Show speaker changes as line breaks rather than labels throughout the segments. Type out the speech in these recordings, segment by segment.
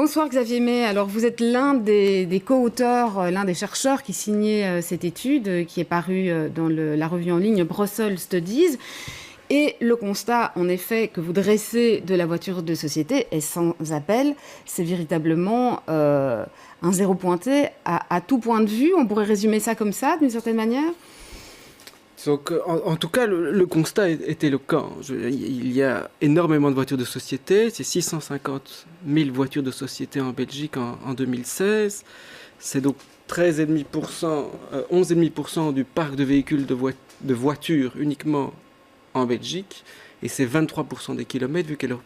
Bonsoir Xavier May. Alors vous êtes l'un des co-auteurs, l'un des chercheurs qui signait cette étude qui est parue dans la revue en ligne Brussels Studies. Et le constat, en effet, que vous dressez de la voiture de société est sans appel. C'est véritablement un zéro pointé à tout point de vue. On pourrait résumer ça comme ça, d'une certaine manière.
Donc, en tout cas, le constat est éloquent. Il y a énormément de voitures de société. C'est 650 000 voitures de société en Belgique en 2016. C'est donc 11,5% du parc de véhicules de voitures uniquement en Belgique. Et c'est 23% des kilomètres, vu qu'elle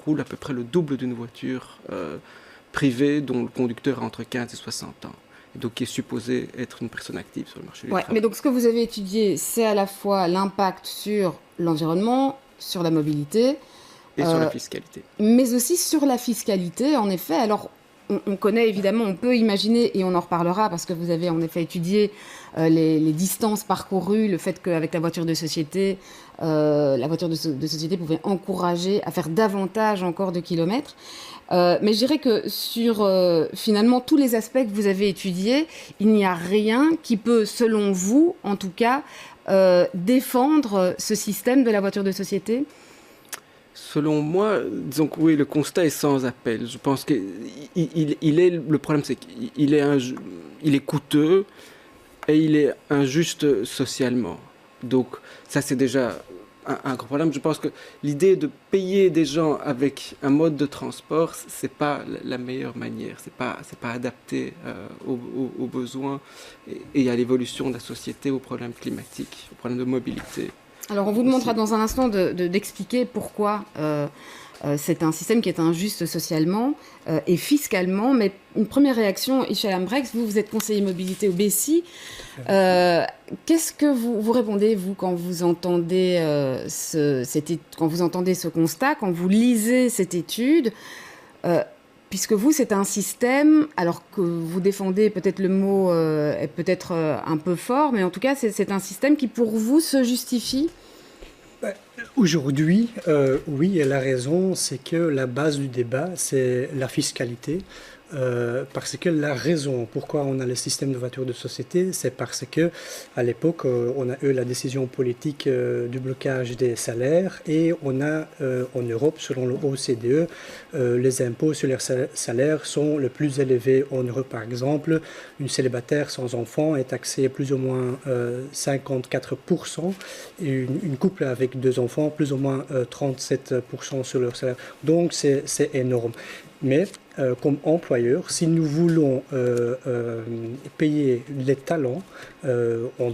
roule à peu près le double d'une voiture privée dont le conducteur a entre 15 et 60 ans. Donc qui est supposé être une personne active sur le marché du travail.
Mais donc ce que vous avez étudié, c'est à la fois l'impact sur l'environnement, sur la mobilité.
Et sur la fiscalité.
Mais aussi sur la fiscalité, en effet. Alors, on connaît évidemment, on peut imaginer, et on en reparlera, parce que vous avez en effet étudié les distances parcourues, le fait qu'avec la voiture de société, de société pouvait encourager à faire davantage encore de kilomètres. Mais je dirais que sur finalement tous les aspects que vous avez étudiés, il n'y a rien qui peut, selon vous, en tout cas, défendre ce système de la voiture de société.
Selon moi, disons que oui, le constat est sans appel. Je pense que le problème, c'est qu'il est coûteux et il est injuste socialement. Donc ça, c'est déjà un gros problème. Je pense que l'idée de payer des gens avec un mode de transport, c'est pas la meilleure manière. C'est pas adapté aux besoins et à l'évolution de la société, aux problèmes climatiques, aux problèmes de mobilité.
Alors, on vous demandera dans un instant d'expliquer pourquoi c'est un système qui est injuste socialement et fiscalement. Mais une première réaction, Ishel Ambrechts, vous êtes conseiller mobilité au BCI. Qu'est-ce que vous répondez, vous, quand vous entendez ce constat, quand vous lisez cette étude puisque vous, c'est un système, alors que vous défendez, peut-être le mot est peut-être un peu fort, mais en tout cas, c'est un système qui, pour vous, se justifie.
Aujourd'hui, oui, elle a raison, c'est que la base du débat, c'est la fiscalité. Parce que la raison pourquoi on a le système de voiture de société, c'est parce que à l'époque, on a eu la décision politique du blocage des salaires et on a en Europe, selon le OCDE, les impôts sur les salaires sont les plus élevés en Europe. Par exemple, une célibataire sans enfant est taxée plus ou moins 54% et une couple avec 2 enfants plus ou moins 37% sur leur salaire. Donc c'est énorme. Mais comme employeur, si nous voulons payer les talents, on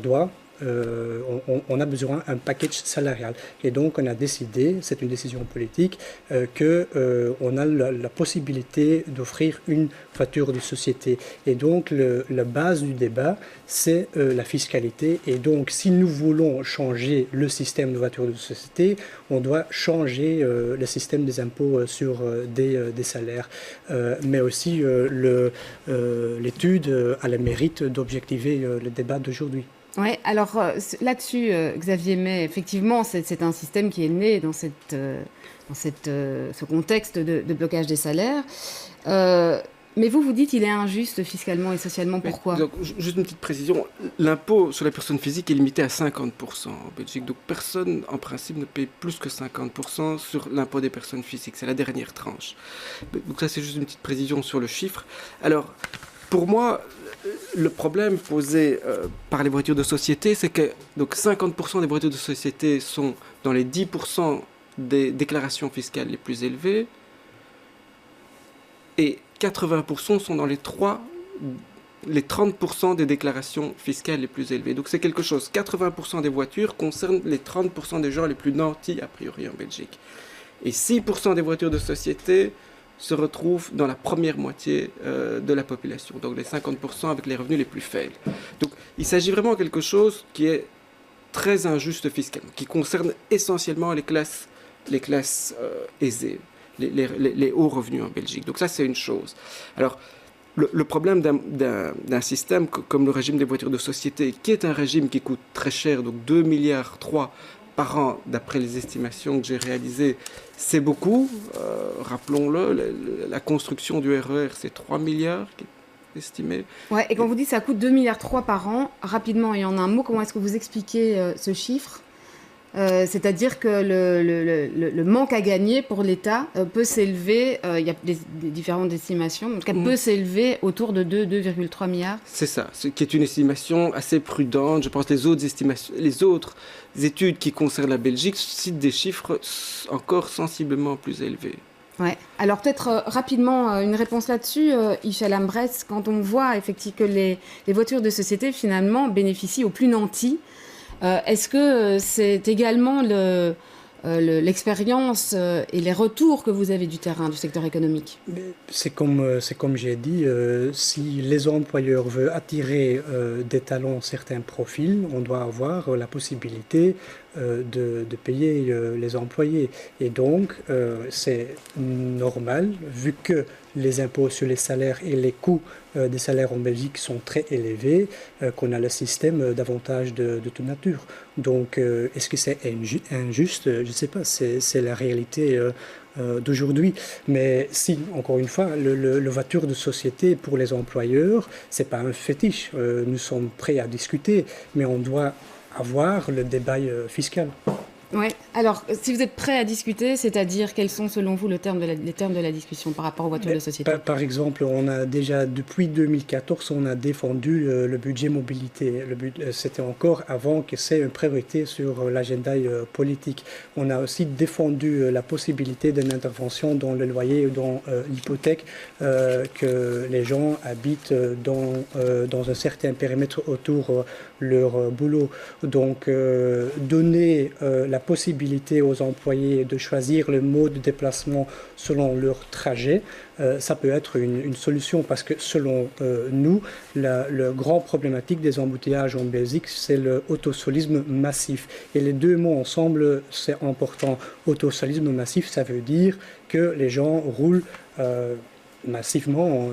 a besoin d'un package salarial. Et donc, on a décidé, c'est une décision politique, qu'on a la possibilité d'offrir une voiture de société. Et donc, la base du débat, c'est la fiscalité. Et donc, si nous voulons changer le système de voiture de société, on doit changer le système des impôts sur des salaires. Mais aussi, l'étude a le mérite d'objectiver le débat d'aujourd'hui.
Oui, alors là-dessus, Xavier May, effectivement, c'est un système qui est né dans ce contexte de blocage des salaires. Mais vous dites qu'il est injuste fiscalement et socialement. Pourquoi ?
Donc, juste une petite précision. L'impôt sur les personnes physiques est limité à 50% en Belgique. Donc personne, en principe, ne paye plus que 50% sur l'impôt des personnes physiques. C'est la dernière tranche. Donc ça, c'est juste une petite précision sur le chiffre. Alors, pour moi, le problème posé par les voitures de société, c'est que donc 50% des voitures de société sont dans les 10% des déclarations fiscales les plus élevées et 80% sont dans les 30% des déclarations fiscales les plus élevées. Donc c'est quelque chose. 80% des voitures concernent les 30% des gens les plus nantis, a priori, en Belgique. Et 6% des voitures de société se retrouvent dans la première moitié de la population, donc les 50% avec les revenus les plus faibles. Donc il s'agit vraiment de quelque chose qui est très injuste fiscalement, qui concerne essentiellement les classes aisées, les hauts revenus en Belgique. Donc ça, c'est une chose. Alors, le problème d'un système comme le régime des voitures de société, qui est un régime qui coûte très cher, donc 2,3 milliards par an, d'après les estimations que j'ai réalisées, c'est beaucoup. Rappelons-le, la construction du RER, c'est 3 milliards qui est estimé.
Ouais, et quand vous dites que ça coûte 2,3 milliards par an, rapidement et en un mot, comment est-ce que vous expliquez ce chiffre? C'est-à-dire que le manque à gagner pour l'État peut s'élever, il y a des différentes estimations, en tout cas peut s'élever autour de 2,3 milliards.
C'est ça, ce qui est une estimation assez prudente. Je pense que les autres études qui concernent la Belgique citent des chiffres encore sensiblement plus élevés.
Ouais. Alors peut-être rapidement une réponse là-dessus, Michel Ambrès, quand on voit effectivement que les voitures de société finalement bénéficient aux plus nantis. Est-ce que c'est également l'expérience et les retours que vous avez du terrain, du secteur économique?
C'est comme j'ai dit, si les employeurs veulent attirer des talents, certains profils, on doit avoir la possibilité de payer les employés. Et donc, c'est normal, vu que les impôts sur les salaires et les coûts des salaires en Belgique sont très élevés, qu'on a le système d'avantages de toute nature. Donc, est-ce que c'est injuste? Je ne sais pas, c'est la réalité d'aujourd'hui. Mais si, encore une fois, le voiture de société pour les employeurs, c'est pas un fétiche. Nous sommes prêts à discuter, mais on doit avoir le débat fiscal.
Oui. Alors, si vous êtes prêt à discuter, c'est-à-dire quels sont selon vous les termes de la discussion par rapport aux voitures de société?
Par exemple, on a déjà, depuis 2014, on a défendu le budget mobilité. C'était encore avant que c'est une priorité sur l'agenda politique. On a aussi défendu la possibilité d'une intervention dans le loyer ou dans l'hypothèque, que les gens habitent dans un certain périmètre autour leur boulot. Donc, donner la possibilité aux employés de choisir le mode de déplacement selon leur trajet, ça peut être une solution parce que selon nous, la grande problématique des embouteillages en Belgique, c'est le autosolisme massif. Et les deux mots ensemble, c'est important. Autosolisme massif, ça veut dire que les gens roulent massivement,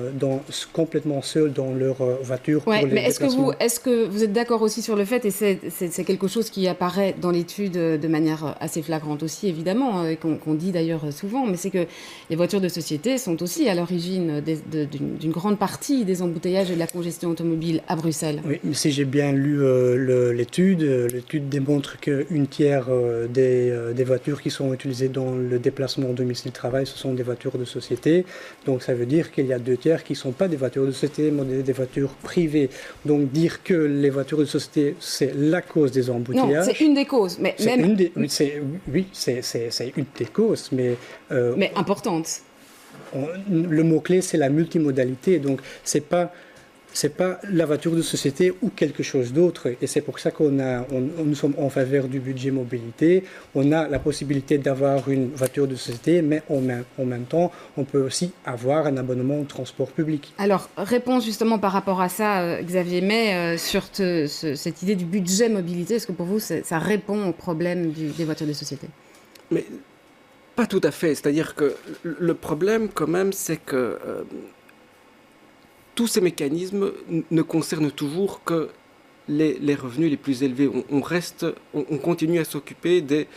complètement seuls dans leur voiture.
Ouais, mais est-ce que vous êtes d'accord aussi sur le fait, et c'est quelque chose qui apparaît dans l'étude de manière assez flagrante aussi, évidemment, et qu'on dit d'ailleurs souvent, mais c'est que les voitures de société sont aussi à l'origine d'une grande partie des embouteillages et de la congestion automobile à Bruxelles.
Oui, mais si j'ai bien lu l'étude démontre qu'une tiers des voitures qui sont utilisées dans le déplacement domicile-travail, ce sont des voitures de société. Donc ça veut dire qu'il y a 2 tiers qui ne sont pas des voitures de société, mais des voitures privées. Donc dire que les voitures de société, c'est la cause des embouteillages...
Non, c'est une des causes. Mais
c'est
même...
une des causes, mais...
mais importante.
Le mot-clé, c'est la multimodalité. Donc c'est pas la voiture de société ou quelque chose d'autre. Et c'est pour ça nous sommes en faveur du budget mobilité. On a la possibilité d'avoir une voiture de société, mais en même temps, on peut aussi avoir un abonnement au transport public.
Alors, réponse justement par rapport à ça, Xavier May, sur cette idée du budget mobilité. Est-ce que pour vous, ça répond au problème des voitures de société?
Mais pas tout à fait. C'est-à-dire que le problème, quand même, c'est que... tous ces mécanismes ne concernent toujours que les revenus les plus élevés. On continue à s'occuper des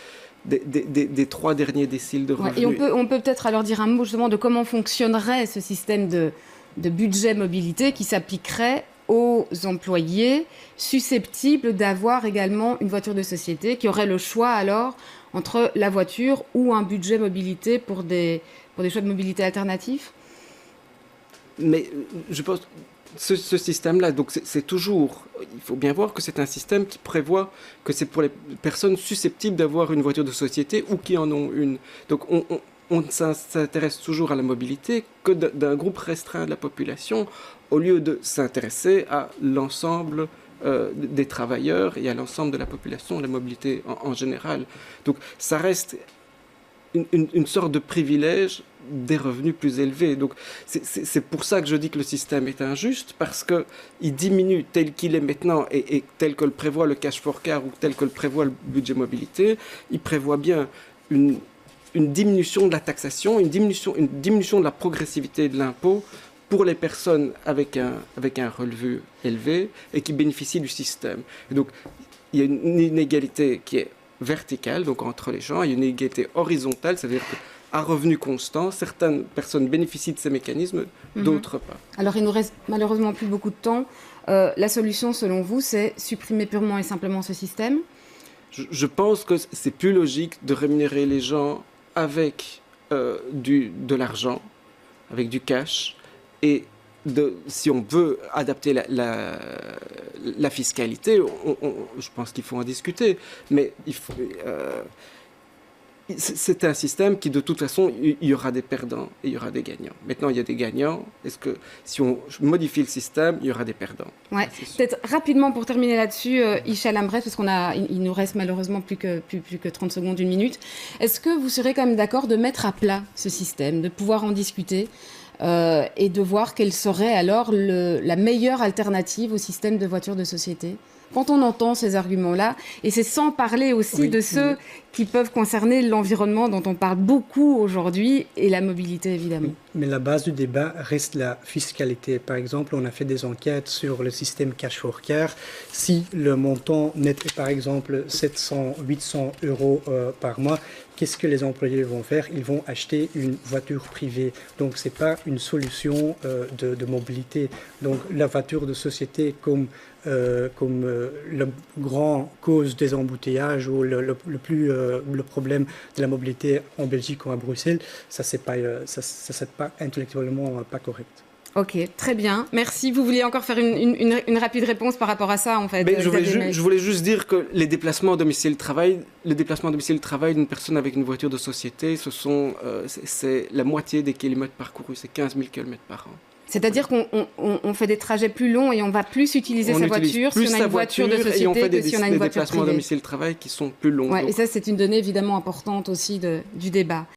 3 derniers déciles de revenus.
Et on peut peut-être alors dire un mot justement de comment fonctionnerait ce système de budget mobilité qui s'appliquerait aux employés susceptibles d'avoir également une voiture de société, qui auraient le choix alors entre la voiture ou un budget mobilité pour des choix de mobilité alternatifs.
Mais je pense ce système-là, donc c'est toujours... Il faut bien voir que c'est un système qui prévoit que c'est pour les personnes susceptibles d'avoir une voiture de société ou qui en ont une. Donc on s'intéresse toujours à la mobilité que d'un groupe restreint de la population au lieu de s'intéresser à l'ensemble des travailleurs et à l'ensemble de la population, la mobilité en général. Donc ça reste une sorte de privilège des revenus plus élevés. Donc c'est pour ça que je dis que le système est injuste, parce qu'il diminue tel qu'il est maintenant et tel que le prévoit le cash for car ou tel que le prévoit le budget mobilité. Il prévoit bien une diminution de la taxation, une diminution de la progressivité de l'impôt pour les personnes avec un revenu élevé et qui bénéficient du système. Et donc il y a une inégalité qui est verticale, donc entre les gens, et une inégalité horizontale, c'est-à-dire qu'à revenu constant, certaines personnes bénéficient de ces mécanismes, d'autres pas.
Alors, il nous reste malheureusement plus beaucoup de temps. La solution, selon vous, c'est supprimer purement et simplement ce système?
Je pense que c'est plus logique de rémunérer les gens avec de l'argent, avec du cash, et si on veut adapter la fiscalité, je pense qu'il faut en discuter, mais c'est un système qui, de toute façon, il y aura des perdants et il y aura des gagnants. Maintenant, il y a des gagnants. Est-ce que si on modifie le système, il y aura des perdants?
Ouais. Peut-être rapidement pour terminer là-dessus, Hicham Lambrecht, parce qu'il nous reste malheureusement plus que 30 secondes, une minute. Est-ce que vous serez quand même d'accord de mettre à plat ce système, de pouvoir en discuter et de voir quelle serait alors la meilleure alternative au système de voitures de société? Quand on entend ces arguments-là, et c'est sans parler aussi de ceux qui peuvent concerner l'environnement dont on parle beaucoup aujourd'hui et la mobilité évidemment.
Mais la base du débat reste la fiscalité. Par exemple, on a fait des enquêtes sur le système cash for car. Si le montant net est par exemple 700, 800 euros par mois, qu'est-ce que les employés vont faire? Ils vont acheter une voiture privée. Donc, ce n'est pas une solution de mobilité. Donc, la voiture de société comme la grande cause des embouteillages ou le problème de la mobilité en Belgique ou à Bruxelles, ça c'est pas intellectuellement pas correct.
Ok, très bien. Merci. Vous vouliez encore faire une rapide réponse par rapport à ça, en fait?
Je voulais juste dire que les déplacements domicile-travail d'une personne avec une voiture de société, c'est la moitié des kilomètres parcourus, c'est 15 000 km par an.
C'est-à-dire qu'on fait des trajets plus longs et on va plus utiliser sa voiture si on a une voiture de société
et on fait
que si on a une voiture privée.
déplacements domicile-travail qui sont plus longs.
Ouais, et ça, c'est une donnée évidemment importante aussi du débat.